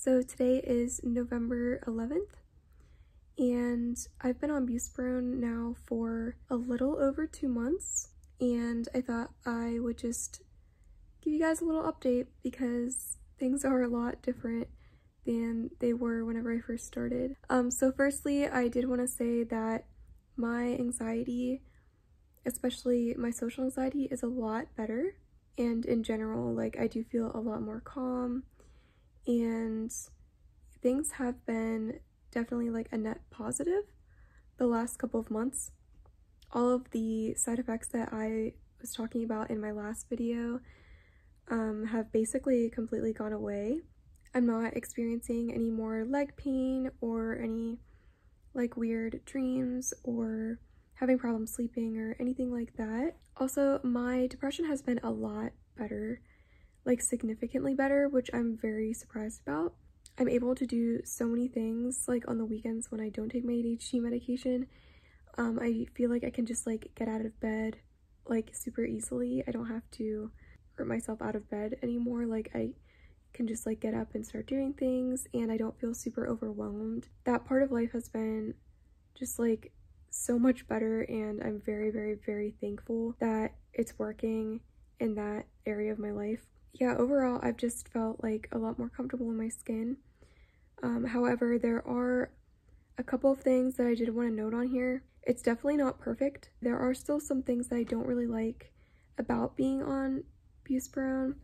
So today is November 11th, and I've been on Buspirone now for a little over 2 months, and I thought I would just give you guys a little update because things are a lot different than they were whenever I first started. So firstly, I did want to say that my anxiety, especially my social anxiety, is a lot better, and in general, like, I do feel a lot more calm, and things have been definitely like a net positive the last couple of months. All of the side effects that I was talking about in my last video have basically completely gone away. I'm not experiencing any more leg pain or any like weird dreams or having problems sleeping or anything like that. Also, my depression has been a lot better, like significantly better, which I'm very surprised about. I'm able to do so many things like on the weekends when I don't take my ADHD medication. I feel like I can just like get out of bed like super easily. I don't have to hurt myself out of bed anymore. Like, I can just like get up and start doing things, and I don't feel super overwhelmed. That part of life has been just like so much better, and I'm very, very, very thankful that it's working in that area of my life. Yeah, overall, I've just felt like a lot more comfortable in my skin. However, there are a couple of things that I did want to note on here. It's definitely not perfect. There are still some things that I don't really like about being on Buspirone.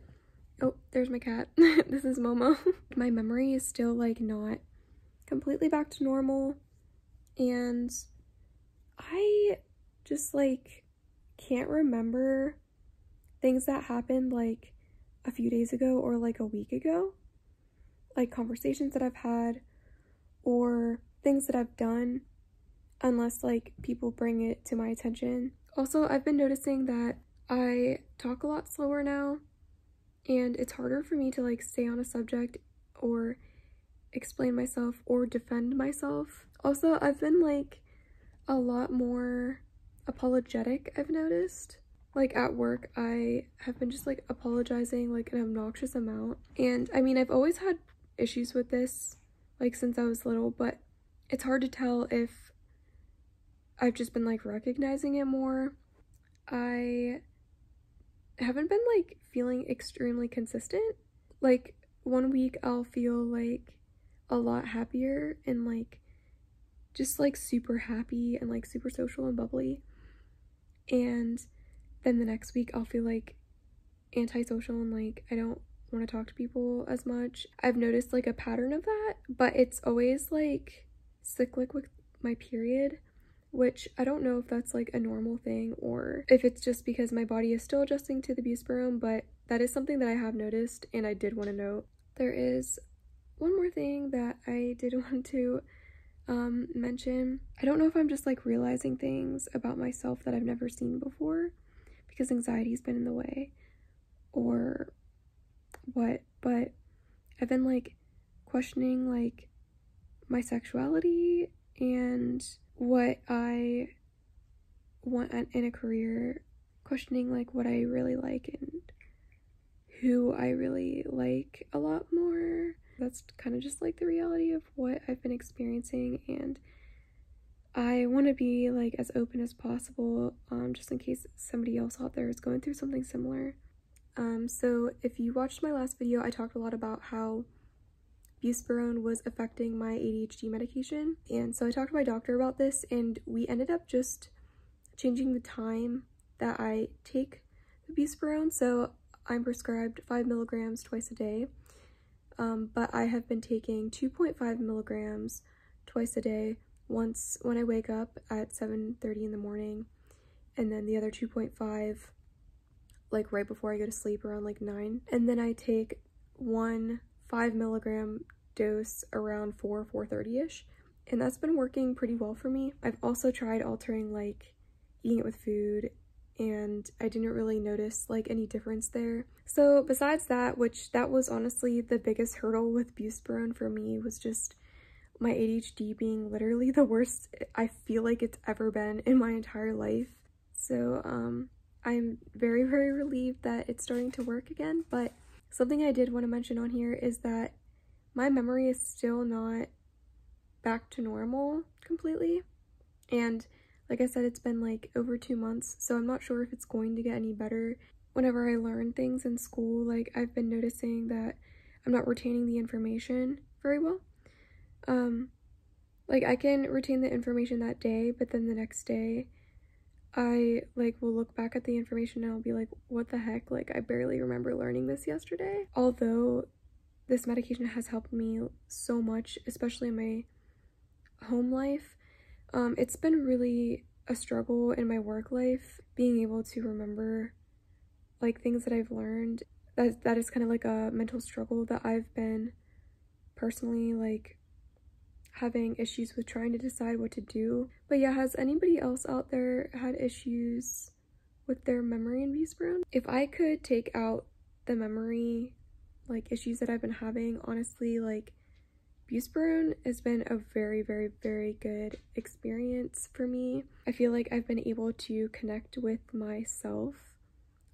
Oh, there's my cat. This is Momo. My memory is still like not completely back to normal, and I just like can't remember things that happened like a few days ago or like a week ago, like conversations that I've had or things that I've done, unless like people bring it to my attention. Also, I've been noticing that I talk a lot slower now, and it's harder for me to like stay on a subject or explain myself or defend myself. Also, I've been like a lot more apologetic, I've noticed. Like at work, I have been just like apologizing like an obnoxious amount. And I mean, I've always had issues with this like since I was little, but it's hard to tell if I've just been like recognizing it more. I haven't been like feeling extremely consistent. Like one week I'll feel like a lot happier and like just like super happy and like super social and bubbly, and then the next week I'll feel like antisocial and like I don't want to talk to people as much. I've noticed like a pattern of that, but it's always like cyclic with my period, which I don't know if that's like a normal thing or if it's just because my body is still adjusting to the Buspirone, but that is something that I have noticed and I did want to note. There is one more thing that I did want to mention. I don't know if I'm just like realizing things about myself that I've never seen before because anxiety's been in the way or what, but I've been like questioning like my sexuality and what I want in a career, questioning like what I really like and who I really like a lot more. That's kind of just like the reality of what I've been experiencing, and I want to be like as open as possible, just in case somebody else out there is going through something similar. So if you watched my last video, I talked a lot about how Buspirone was affecting my ADHD medication, and so I talked to my doctor about this, and we ended up just changing the time that I take the Buspirone. So I'm prescribed 5 milligrams twice a day, but I have been taking 2.5 milligrams twice a day, once when I wake up at 7:30 in the morning, and then the other 2.5 like right before I go to sleep around like 9, and then I take one 5 milligram dose around 4:30ish, and that's been working pretty well for me. I've also tried altering like eating it with food, and I didn't really notice like any difference there. So besides that, which that was honestly the biggest hurdle with Buspirone for me, was just my ADHD being literally the worst I feel like it's ever been in my entire life. So I'm very, very relieved that it's starting to work again. But something I did want to mention on here is that my memory is still not back to normal completely. And like I said, it's been like over 2 months, so I'm not sure if it's going to get any better. Whenever I learn things in school, like I've been noticing that I'm not retaining the information very well. Like I can retain the information that day, but then the next day I like will look back at the information and I'll be like, what the heck? Like I barely remember learning this yesterday. Although this medication has helped me so much, especially in my home life. It's been really a struggle in my work life, being able to remember like things that I've learned. That is kind of like a mental struggle that I've been personally like having issues with trying to decide what to do. But yeah, has anybody else out there had issues with their memory in Buspirone? If I could take out the memory like issues that I've been having, honestly, like Buspirone has been a very, very, very good experience for me. I feel like I've been able to connect with myself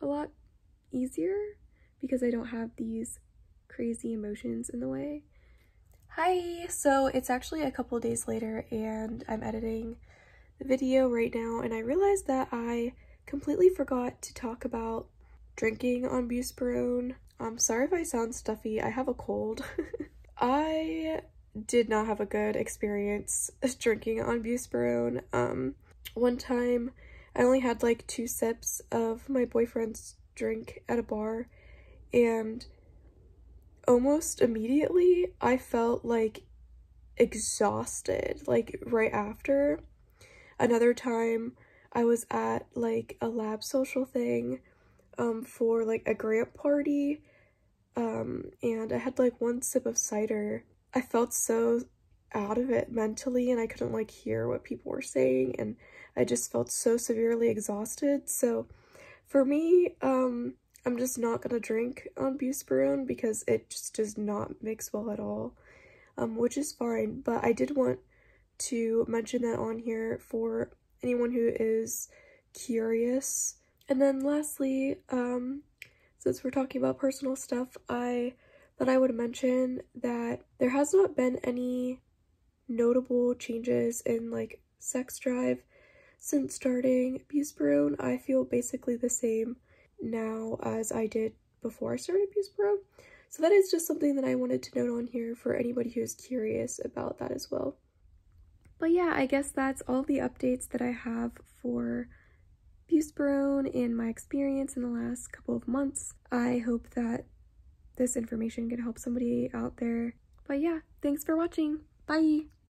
a lot easier because I don't have these crazy emotions in the way. Hi! So it's actually a couple days later and I'm editing the video right now, and I realized that I completely forgot to talk about drinking on Buspirone. I'm sorry if I sound stuffy, I have a cold. I did not have a good experience drinking on Buspirone. One time I only had like 2 sips of my boyfriend's drink at a bar, and almost immediately I felt like exhausted, like right after. Another time I was at like a lab social thing for like a grant party, and I had like 1 sip of cider. I felt so out of it mentally and I couldn't like hear what people were saying, and I just felt so severely exhausted. So for me, I'm just not gonna drink on Buspirone because it just does not mix well at all, which is fine. But I did want to mention that on here for anyone who is curious. And then lastly, since we're talking about personal stuff, I thought I would mention that there has not been any notable changes in like sex drive since starting Buspirone. I feel basically the same now as I did before I started Buspirone. So that is just something that I wanted to note on here for anybody who is curious about that as well. But yeah, I guess that's all the updates that I have for Buspirone and my experience in the last couple of months. I hope that this information can help somebody out there. But yeah, thanks for watching. Bye!